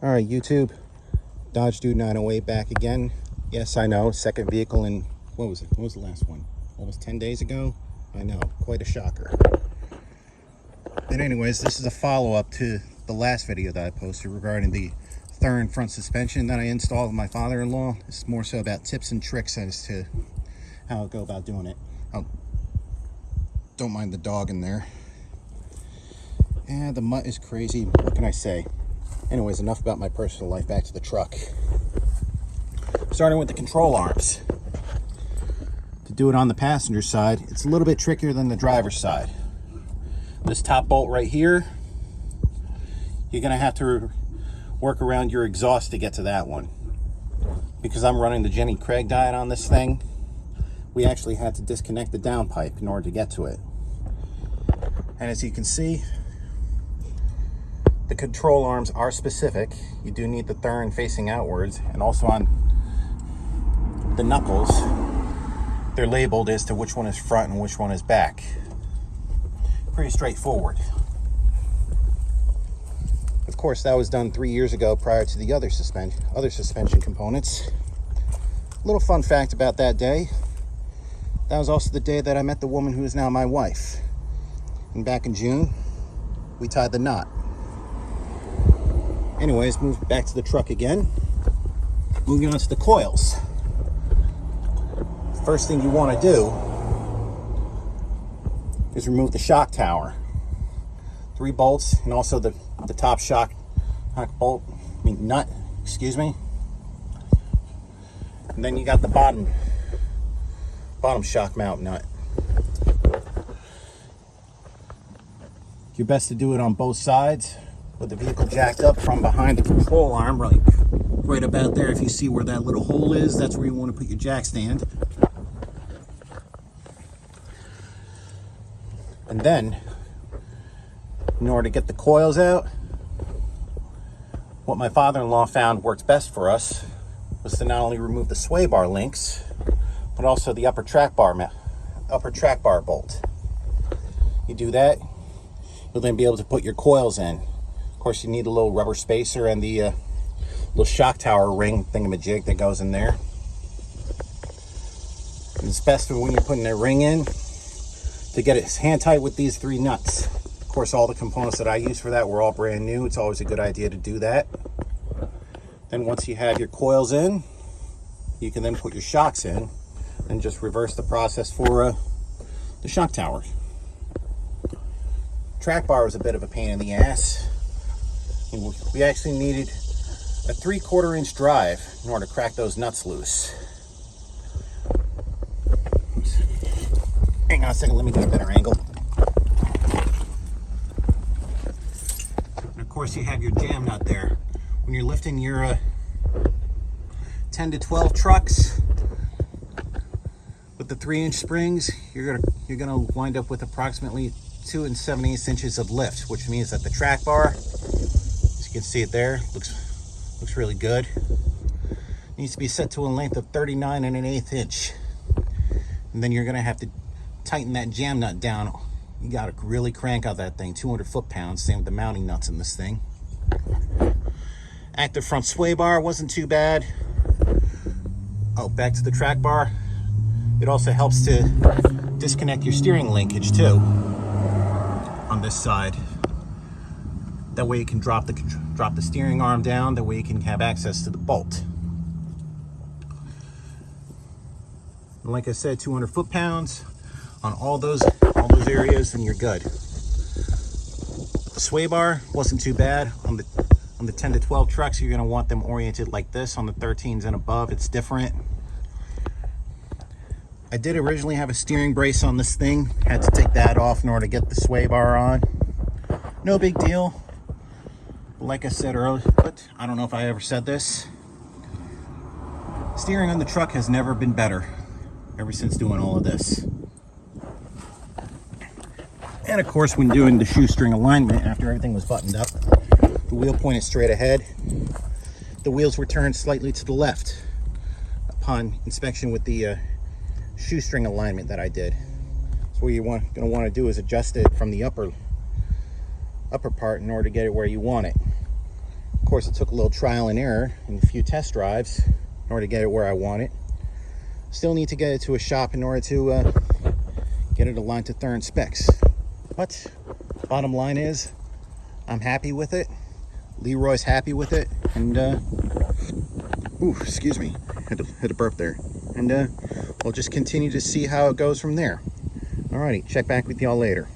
All right, YouTube, Dodge Dude 908 back again. Yes, I know, second vehicle in, what was it? What was the last one? Almost 10 days ago? I know, quite a shocker. But anyways, this is a follow-up to the last video that I posted regarding the Thuren front suspension that I installed with my father-in-law. This is more so about tips and tricks as to how I go about doing it. Oh, don't mind the dog in there. And the mutt is crazy. What can I say? Anyways, enough about my personal life. Back to the truck. Starting with the control arms. To do it on the passenger side, it's a little bit trickier than the driver's side. This top bolt right here, you're going to have to work around your exhaust to get to that one. Because I'm running the Jenny Craig diet on this thing, we actually had to disconnect the downpipe in order to get to it. And as you can see, the control arms are specific. You do need the Thuren facing outwards, and also on the knuckles, they're labeled as to which one is front and which one is back. Pretty straightforward. Of course, that was done 3 years ago prior to the other suspension components. Little fun fact about that day, that was also the day that I met the woman who is now my wife. And back in June, we tied the knot. Anyways, move back to the truck again. Moving on to the coils. First thing you want to do is remove the shock tower. 3 bolts, and also the top shock nut, excuse me. And then you got the bottom shock mount nut. Your best to do it on both sides with the vehicle jacked up from behind the control arm, right about there. If you see where that little hole is, that's where you want to put your jack stand. And then, in order to get the coils out, what my father-in-law found worked best for us was to not only remove the sway bar links, but also the upper track bar bolt. You do that, you'll then be able to put your coils in. Of course, you need a little rubber spacer and the little shock tower ring thingamajig that goes in there. And it's best when you're putting a ring in to get it hand tight with these 3 nuts. Of course, all the components that I use for that were all brand new. It's always a good idea to do that. Then once you have your coils in, you can then put your shocks in and just reverse the process for the shock tower. Track bar was a bit of a pain in the ass. We actually needed a 3/4 inch drive in order to crack those nuts loose. Hang on a second, let me get a better angle. And of course, you have your jam nut there. When you're lifting your 10 to 12 trucks with the 3-inch springs, you're gonna wind up with approximately 2 7/8 inches of lift, which means that the track bar, as you can see it there, looks really good. Needs to be set to a length of 39 1/8 inch. And then you're gonna have to tighten that jam nut down. You gotta really crank out that thing, 200 foot-pounds, same with the mounting nuts in this thing. Active front sway bar wasn't too bad. Oh, back to the track bar. It also helps to disconnect your steering linkage too on this side. That way you can drop the steering arm down. That way you can have access to the bolt. And like I said, 200 foot-pounds on all those areas, and you're good. The sway bar wasn't too bad on the 10 to 12 trucks. You're going to want them oriented like this. On the 13s and above, it's different. I did originally have a steering brace on this thing. Had to take that off in order to get the sway bar on. No big deal. Like I said earlier, but I don't know if I ever said this, steering on the truck has never been better ever since doing all of this. And of course, when doing the shoestring alignment, after everything was buttoned up, the wheel pointed straight ahead. The wheels were turned slightly to the left upon inspection with the shoestring alignment that I did. So what you're going to want to do is adjust it from the upper part in order to get it where you want it. Of course, it took a little trial and error and a few test drives in order to get it where I want it. Still need to get it to a shop in order to get it aligned to Thuren specs. But bottom line is, I'm happy with it. Leroy's happy with it, and ooh, excuse me, had a burp there. And we'll just continue to see how it goes from there. Alrighty, check back with y'all later.